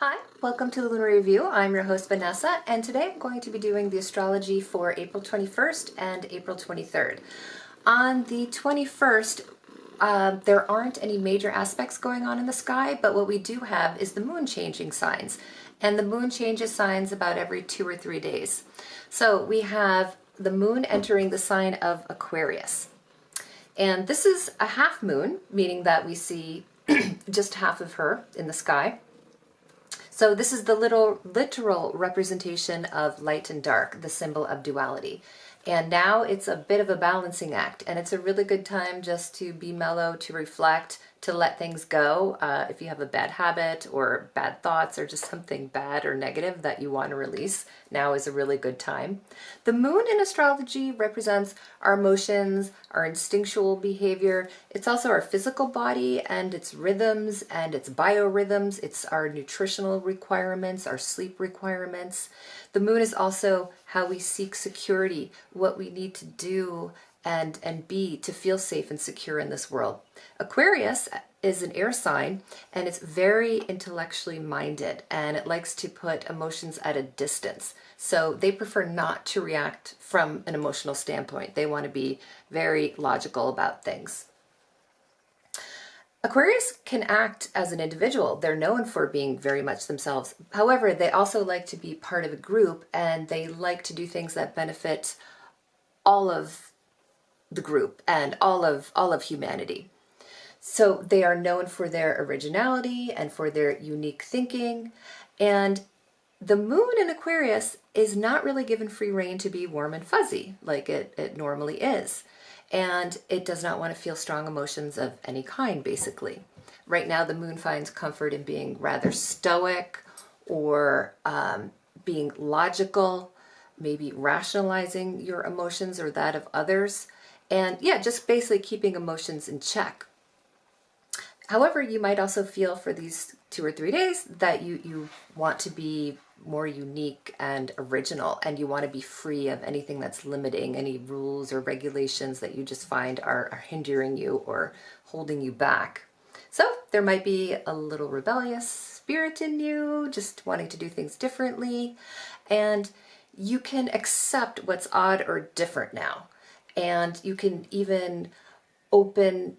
Hi, welcome to the Lunar Review. I'm your host Vanessa, and today I'm going to be doing the astrology for April 21st and April 23rd. On the 21st, there aren't any major aspects going on in the sky, but what we do have is the moon changing signs. And the moon changes signs about every 2 or 3 days. So we have the moon entering the sign of Aquarius. And this is a half moon, meaning that we see just half of her in the sky. So this is the literal representation of light and dark, the symbol of duality. And now it's a bit of a balancing act, and it's a really good time just to be mellow, to reflect, to let things go. If you have a bad habit or bad thoughts or just something bad or negative that you want to release, now is a really good time. The moon in astrology represents our emotions, our instinctual behavior. It's also our physical body and its rhythms and its biorhythms. It's our nutritional requirements, our sleep requirements. The moon is also how we seek security, what we need to do and be to feel safe and secure in this world. Aquarius is an air sign, and it's very intellectually minded, and it likes to put emotions at a distance. So they prefer not to react from an emotional standpoint. They want to be very logical about things. Aquarius can act as an individual. They're known for being very much themselves. However, they also like to be part of a group, and they like to do things that benefit all of the group and all of humanity. So they are known for their originality and for their unique thinking. And the moon in Aquarius is not really given free rein to be warm and fuzzy like it normally is. And it does not want to feel strong emotions of any kind, basically. Right now, the moon finds comfort in being rather stoic or being logical, maybe rationalizing your emotions or that of others. And yeah, just basically keeping emotions in check. However, you might also feel for these 2 or 3 days that you want to be more unique and original, and you want to be free of anything that's limiting, any rules or regulations that you just find are hindering you or holding you back. So there might be a little rebellious spirit in you, just wanting to do things differently, and you can accept what's odd or different now. And you can even open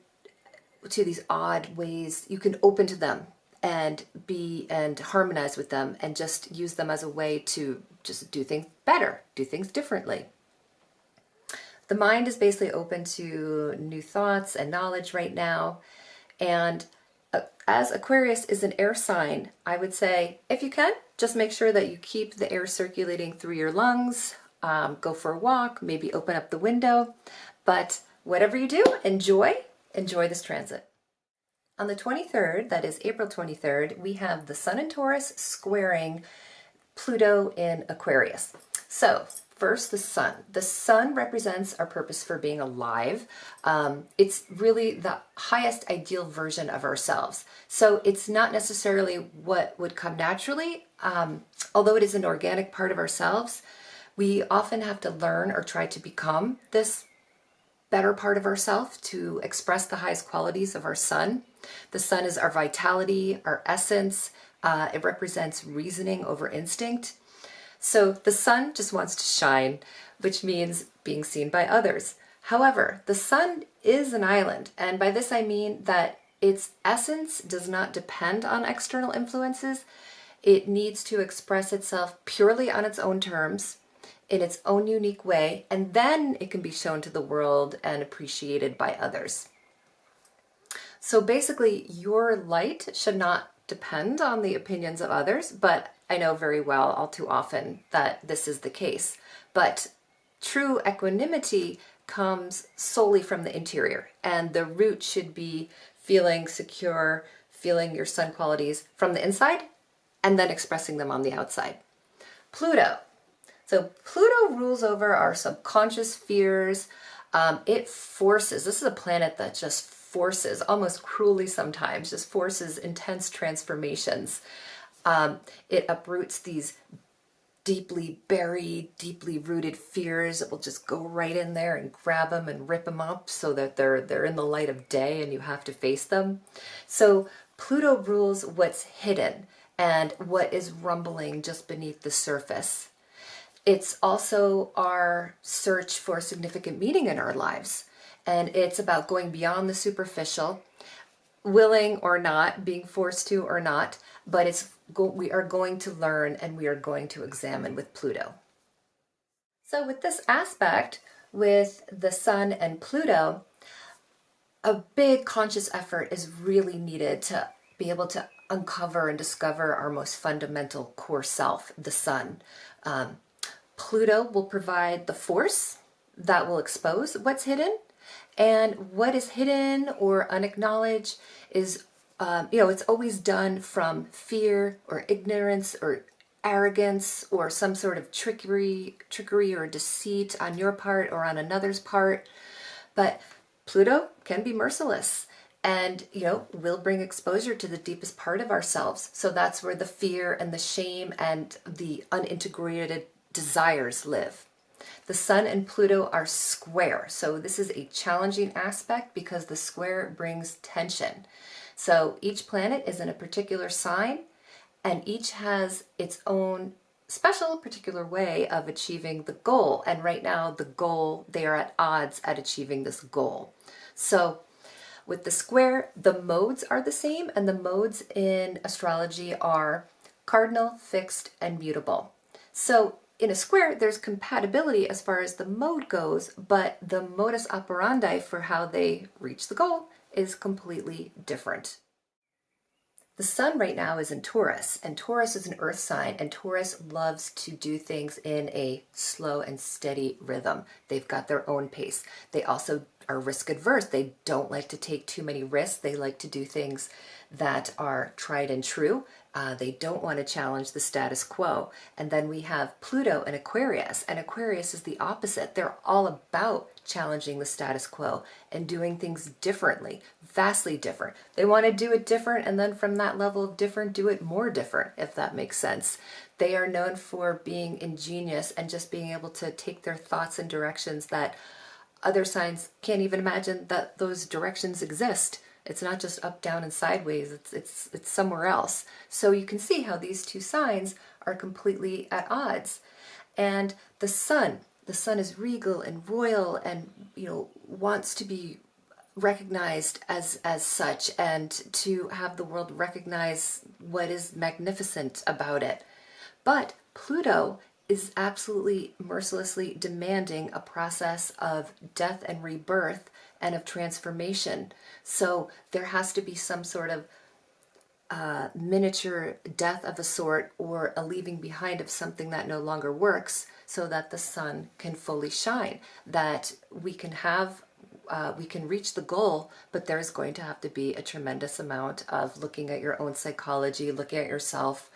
to these odd ways. You can open to them and harmonize with them and just use them as a way to just do things better, do things differently. The mind is basically open to new thoughts and knowledge right now. And as Aquarius is an air sign, I would say, if you can, just make sure that you keep the air circulating through your lungs. Go for a walk, maybe open up the window, but whatever you do, enjoy this transit. On the 23rd, that is April 23rd, we have the Sun in Taurus squaring Pluto in Aquarius. So first, the Sun. The Sun represents our purpose for being alive. It's really the highest ideal version of ourselves. So it's not necessarily what would come naturally, although it is an organic part of ourselves. We often have to learn or try to become this better part of ourselves to express the highest qualities of our sun. The sun is our vitality, our essence. It represents reasoning over instinct. So the sun just wants to shine, which means being seen by others. However, the sun is an island, and by this I mean that its essence does not depend on external influences. It needs to express itself purely on its own terms, in its own unique way, and then it can be shown to the world and appreciated by others. So basically, your light should not depend on the opinions of others, but I know very well all too often that this is the case. But true equanimity comes solely from the interior, and the root should be feeling secure, feeling your sun qualities from the inside, and then expressing them on the outside. Pluto. So Pluto rules over our subconscious fears. It forces, this is a planet that just forces, almost cruelly sometimes, just forces intense transformations. It uproots these deeply buried, deeply rooted fears. It will just go right in there and grab them and rip them up so that they're in the light of day and you have to face them. So Pluto rules what's hidden and what is rumbling just beneath the surface. It's also our search for significant meaning in our lives. And it's about going beyond the superficial, willing or not, being forced to or not, but we are going to learn and we are going to examine with Pluto. So with this aspect, with the Sun and Pluto, a big conscious effort is really needed to be able to uncover and discover our most fundamental core self, the Sun. Pluto will provide the force that will expose what's hidden, and what is hidden or unacknowledged is, it's always done from fear or ignorance or arrogance or some sort of trickery or deceit on your part or on another's part. But Pluto can be merciless and, will bring exposure to the deepest part of ourselves. So that's where the fear and the shame and the unintegrated desires live. The Sun and Pluto are square. So this is a challenging aspect because the square brings tension. So each planet is in a particular sign and each has its own special particular way of achieving the goal. And right now the goal, they are at odds at achieving this goal. So with the square, the modes are the same, and the modes in astrology are cardinal, fixed, and mutable. So in a square, there's compatibility as far as the mode goes, but the modus operandi for how they reach the goal is completely different. The Sun right now is in Taurus, and Taurus is an earth sign, and Taurus loves to do things in a slow and steady rhythm. They've got their own pace. They also are risk adverse. They don't like to take too many risks. They like to do things that are tried and true. They don't want to challenge the status quo. And then we have Pluto and Aquarius is the opposite. They're all about challenging the status quo and doing things differently, vastly different. They want to do it different, and then from that level of different, do it more different, if that makes sense. They are known for being ingenious and just being able to take their thoughts in directions that other signs can't even imagine that those directions exist. It's not just up, down, and sideways. It's somewhere else. So you can see how these two signs are completely at odds. And the Sun is regal and royal and, wants to be recognized as such and to have the world recognize what is magnificent about it. But Pluto is absolutely mercilessly demanding a process of death and rebirth and of transformation. So there has to be some sort of miniature death of a sort, or a leaving behind of something that no longer works, so that the Sun can fully shine, that we can reach the goal, but there's going to have to be a tremendous amount of looking at your own psychology, looking at yourself,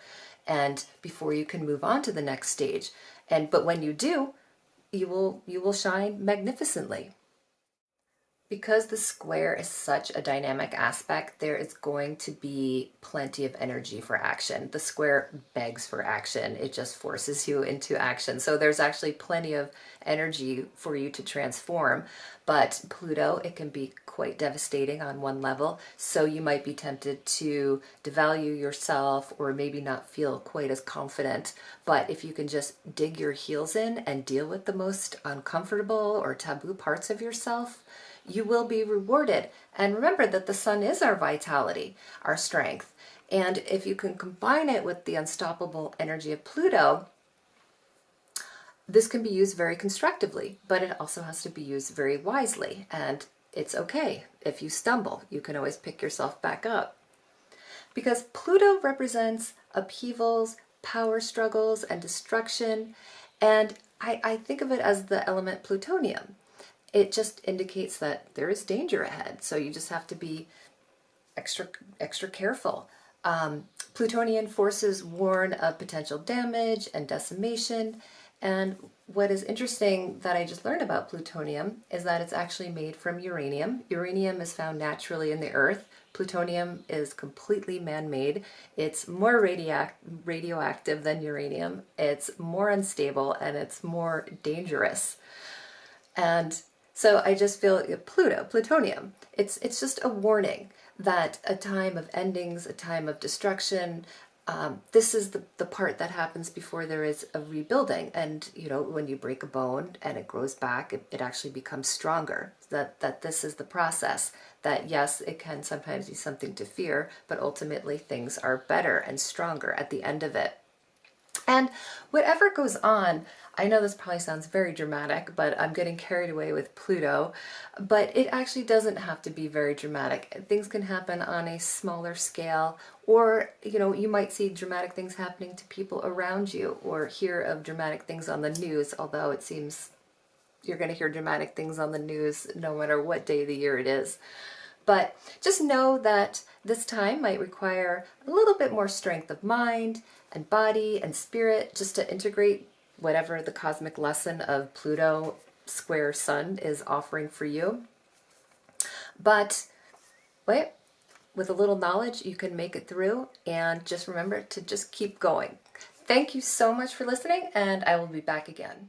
and before you can move on to the next stage. But when you do, you will shine magnificently. Because the square is such a dynamic aspect, there is going to be plenty of energy for action. The square begs for action. It just forces you into action. So there's actually plenty of energy for you to transform. But Pluto, it can be quite devastating on one level. So you might be tempted to devalue yourself or maybe not feel quite as confident. But if you can just dig your heels in and deal with the most uncomfortable or taboo parts of yourself, you will be rewarded. And remember that the Sun is our vitality, our strength. And if you can combine it with the unstoppable energy of Pluto, this can be used very constructively, but it also has to be used very wisely. And it's okay if you stumble. You can always pick yourself back up. Because Pluto represents upheavals, power struggles, and destruction. And I think of it as the element plutonium. It just indicates that there is danger ahead. So you just have to be extra careful. Plutonian forces warn of potential damage and decimation. And what is interesting that I just learned about plutonium is that it's actually made from uranium. Uranium is found naturally in the earth. Plutonium is completely man-made. It's more radioactive than uranium. It's more unstable and it's more dangerous. And so I just feel plutonium, it's just a warning that a time of endings, a time of destruction, this is the part that happens before there is a rebuilding. And, you know, when you break a bone and it grows back, it actually becomes stronger. That this is the process. That yes, it can sometimes be something to fear, but ultimately things are better and stronger at the end of it. And whatever goes on, I know this probably sounds very dramatic, but I'm getting carried away with Pluto, but it actually doesn't have to be very dramatic. Things can happen on a smaller scale, or, you know, you might see dramatic things happening to people around you, or hear of dramatic things on the news, although it seems you're going to hear dramatic things on the news no matter what day of the year it is. But just know that this time might require a little bit more strength of mind and body and spirit just to integrate whatever the cosmic lesson of Pluto square Sun is offering for you. But wait, with a little knowledge, you can make it through, and just remember to just keep going. Thank you so much for listening, and I will be back again.